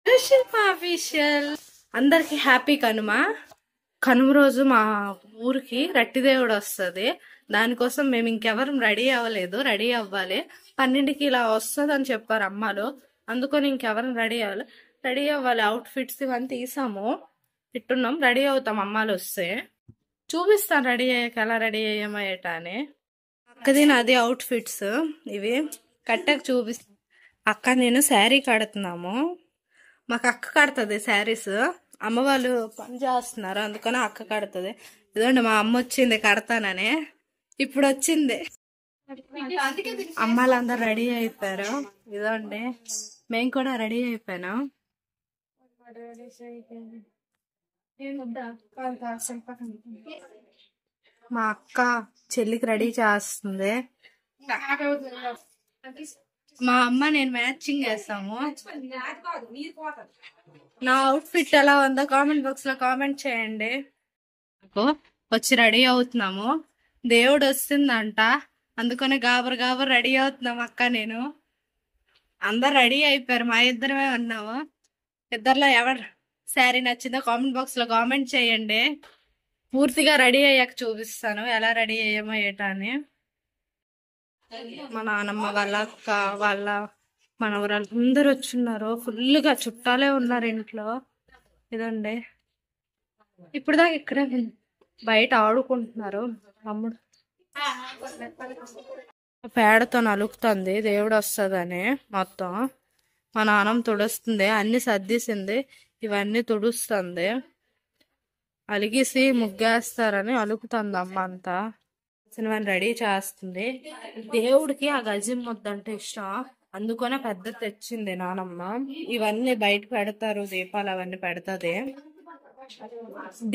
శిల్ప official అందరికి happy Kanuma. Kanuma రోజు మా ఊరికి రట్టి దేవుడు వస్తుంది. దానికోసం మేము ఇంకెవరం రెడీ అవ్వలేదు, రెడీ అవ్వాలి. 12కి ఇలా వస్తుంది అని చెప్పారు అమ్మలు. అందుకని ఇంకెవరం రెడీ అవ్వాలి. అవుట్ ఫిట్స్ ఇవన్నీ తీసాము, ఇట్టున్నాం, రెడీ అవుతాం. అమ్మాలు వస్తే చూపిస్తాను రెడీ అయ్యాక ఎలా రెడీ అయ్యామో ఏటా అని. అక్కది నాది అవుట్ ఫిట్స్ ఇవి కట్టకు చూపిస్తాను. అక్క నేను శారీ కడుతున్నాము. మాకు అక్క కడుతుంది శారీస్. అమ్మ వాళ్ళు పని చేస్తున్నారు, అందుకని అక్క కడుతుంది. ఇదండి మా అమ్మ వచ్చింది కడతానని. ఇప్పుడు వచ్చింది. అమ్మాలందరూ రెడీ అయిపోయారు. ఇదండి మేము కూడా రెడీ అయిపోయాను. మా అక్క చెల్లికి రెడీ చేస్తుంది. మా అమ్మ నేను మ్యాచింగ్ వేస్తాము. నా అవుట్ ఫిట్ ఎలా ఉందో కామెంట్ బాక్స్ లో కామెంట్ చేయండి. వచ్చి రెడీ అవుతున్నాము. దేవుడు వస్తుందంట, అందుకని గాబరు రెడీ అవుతున్నాం అక్క నేను. అందరు రెడీ అయిపోయారు, మా ఇద్దరమే ఉన్నాము. ఇద్దరులో ఎవరు శారీ నచ్చిందో కామెంట్ బాక్స్ లో కామెంట్ చేయండి. పూర్తిగా రెడీ అయ్యాక చూపిస్తాను ఎలా రెడీ అయ్యామో ఏటా అని. మా నాన్నమ్మ వాళ్ళ అక్క వాళ్ళ మనవరాలు అందరు వచ్చున్నారు. ఫుల్గా చుట్టాలే ఉన్నారు ఇంట్లో. ఇదండి ఇప్పుడు దాకా ఇక్కడే బయట ఆడుకుంటున్నారు. తమ్ముడు పేడతో నలుగుతుంది దేవుడు వస్తుందని. మొత్తం మా నాన్నమ్మ తుడుస్తుంది, అన్ని సర్దీసింది, ఇవన్నీ తుడుస్తుంది. అలిగేసి ముగ్గేస్తారని అలుగుతుంది అమ్మ అంతా. రెడీ చేస్తుంది. దేవుడికి ఆ గజం ముద్ద అంటే ఇష్టం, అందుకనే పెద్ద తెచ్చింది నానమ్మ. ఇవన్నీ బయట పెడతారు, దీపాలు అవన్నీ పెడతది.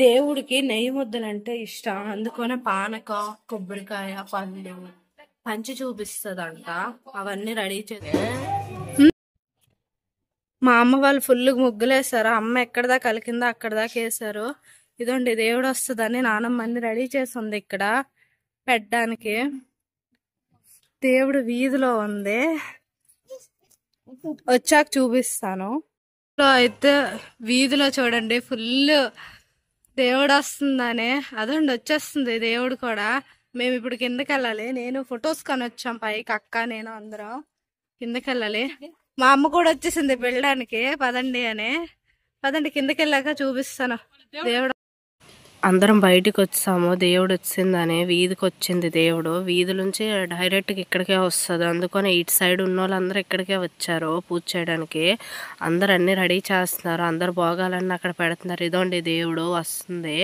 దేవుడికి నెయ్యి ముద్దలు అంటే ఇష్టం, అందుకనే పానకం, కొబ్బరికాయ, పళ్ళు పంచి చూపిస్తుందంట. అవన్నీ రెడీ చేస్తే మా అమ్మ వాళ్ళు ఫుల్ ముగ్గులేసారు. అమ్మ ఎక్కడ దాకా కలికిందో అక్కడ దాకా వేసారు. ఇదండి దేవుడు వస్తుందని నానమ్మ అన్ని రెడీ చేసింది ఇక్కడ పెట్టడానికి. దేవుడు వీధిలో ఉంది, వచ్చాక చూపిస్తాను. అయితే వీధిలో చూడండి ఫుల్ దేవుడు వస్తుందని. అదండి వచ్చేస్తుంది దేవుడు కూడా. మేము ఇప్పుడు కిందకి వెళ్ళాలి. నేను ఫొటోస్ కొని వచ్చాం పైకి, అక్క నేను అందరం కిందకి వెళ్ళాలి. మా అమ్మ కూడా వచ్చేసింది వెళ్ళడానికి, పదండి అని. పదండి కిందకి వెళ్ళాక చూపిస్తాను దేవుడు. అందరం బయటికి వచ్చాము, దేవుడు వచ్చిందని. వీధికి వచ్చింది దేవుడు. వీధి నుంచి డైరెక్ట్గా ఇక్కడికే వస్తుంది, అందుకని ఇటు సైడ్ ఉన్న వాళ్ళందరూ ఇక్కడికే వచ్చారు పూజ చేయడానికి. అందరు అన్ని రెడీ చేస్తున్నారు, అందరు భోగాలన్నీ అక్కడ పెడుతున్నారు. ఇదండి దేవుడు వస్తుంది.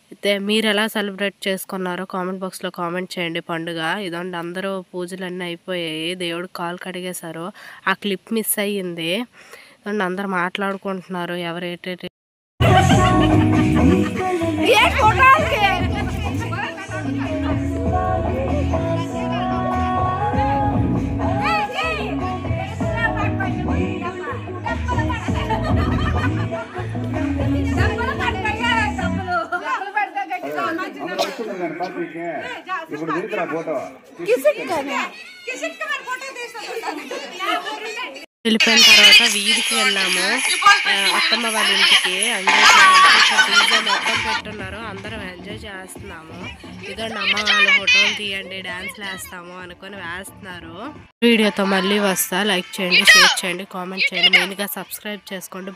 అయితే మీరు ఎలా సెలబ్రేట్ చేసుకున్నారో కామెంట్ బాక్స్లో కామెంట్ చేయండి పండుగ. ఇదండి అందరూ పూజలు అన్నీ అయిపోయాయి, దేవుడు కాలు కడిగేశారు. ఆ క్లిప్ మిస్ అయ్యింది. ఇదండి అందరు మాట్లాడుకుంటున్నారు ఎవరేంటి. వెళ్ళిపోయిన తర్వాత వీధికి వెళ్ళాము అత్తమ్మ వాళ్ళ ఇంటికి. డీజే మొత్తం పెట్టున్నారు, అందరం ఎంజాయ్ చేస్తున్నాము. ఇదండి అమ్మ వాళ్ళ ఫోటోలు తీయండి, డాన్స్లు వేస్తాము అనుకొని వేస్తున్నారు. వీడియోతో మళ్ళీ వస్తా. లైక్ చేయండి, షేర్ చేయండి, కామెంట్ చేయండి, మెయిన్గా సబ్స్క్రైబ్ చేసుకోండి.